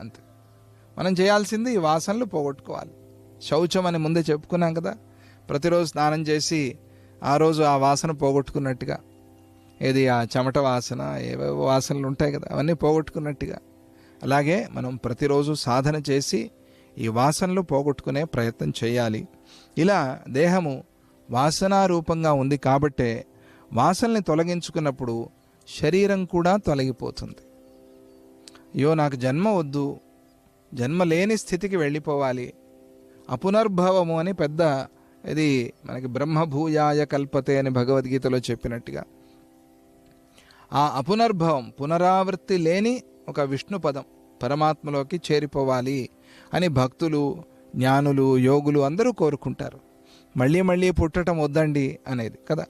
అంతే. మనం చేయాల్సింది ఈ వాసనలు పోగొట్టుకోవాలి. శౌచం అని ముందే చెప్పుకున్నాం కదా, ప్రతిరోజు స్నానం చేసి ఆ రోజు ఆ వాసన పోగొట్టుకున్నట్టుగా, ఏది ఆ చెమట వాసన, ఏవేవో వాసనలు ఉంటాయి కదా, అవన్నీ పోగొట్టుకున్నట్టుగా, అలాగే మనం ప్రతిరోజు సాధన చేసి ఈ వాసనలు పోగొట్టుకునే ప్రయత్నం చేయాలి. ఇలా దేహము వాసనారూపంగా ఉంది కాబట్టే వాసనల్ని తొలగించుకున్నప్పుడు శరీరం కూడా తొలగిపోతుంది. అయ్యో నాకు జన్మ వద్దు, జన్మ లేని స్థితికి వెళ్ళిపోవాలి, అపునర్భవము అని పెద్ద ఇది మనకి బ్రహ్మభూయాయ కల్పతే అని భగవద్గీతలో చెప్పినట్టుగా ఆ అపునర్భవం, పునరావృత్తి లేని ఒక విష్ణు పదం, పరమాత్మలోకి చేరిపోవాలి అని భక్తులు, జ్ఞానులు, యోగులు అందరూ కోరుకుంటారు. మళ్ళీ మళ్ళీ పుట్టడం వద్దండి అనేది కదా.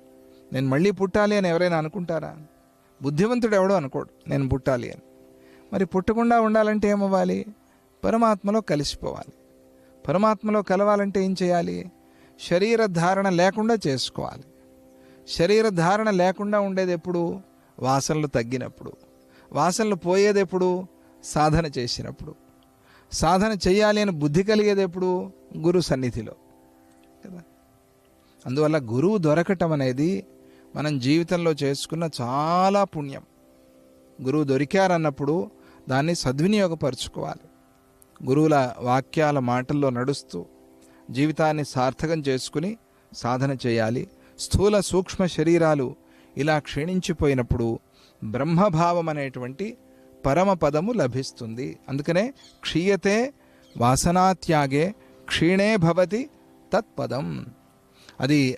నేను మళ్ళీ పుట్టాలి అని ఎవరైనా అనుకుంటారా? బుద్ధివంతుడు ఎవడో అనుకోడు నేను పుట్టాలి అని. మరి పుట్టకుండా ఉండాలంటే ఏమవ్వాలి? పరమాత్మలో కలిసిపోవాలి. పరమాత్మలో కలవాలంటే ఏం చేయాలి? శరీర ధారణ లేకుండా చేసుకోవాలి. శరీర ధారణ లేకుండా ఉండేది ఎప్పుడు? వాసనలు తగ్గినప్పుడు. వాసనలు పోయేది ఎప్పుడు? సాధన చేసినప్పుడు. సాధన చేయాలి అని బుద్ధి కలిగేది ఎప్పుడు? గురు సన్నిధిలో కదా. అందువల్ల గురువు దొరకటం అనేది మనం జీవితంలో చేసుకున్న చాలా పుణ్యం. గురువు దొరికారన్నప్పుడు దాన్ని సద్వినియోగపరుచుకోవాలి. గురువుల వాక్యాల మాటల్లో నడుస్తూ జీవితాన్ని సార్థకం చేసుకుని సాధన చేయాలి. స్థూల సూక్ష్మ శరీరాలు ఇలా క్షీణించిపోయినప్పుడు బ్రహ్మభావం అనేటువంటి పరమపదము లభిస్తుంది. అందుకనే క్షీయతే వాసనాత్యాగే క్షీణే భవతి తత్పదం. అది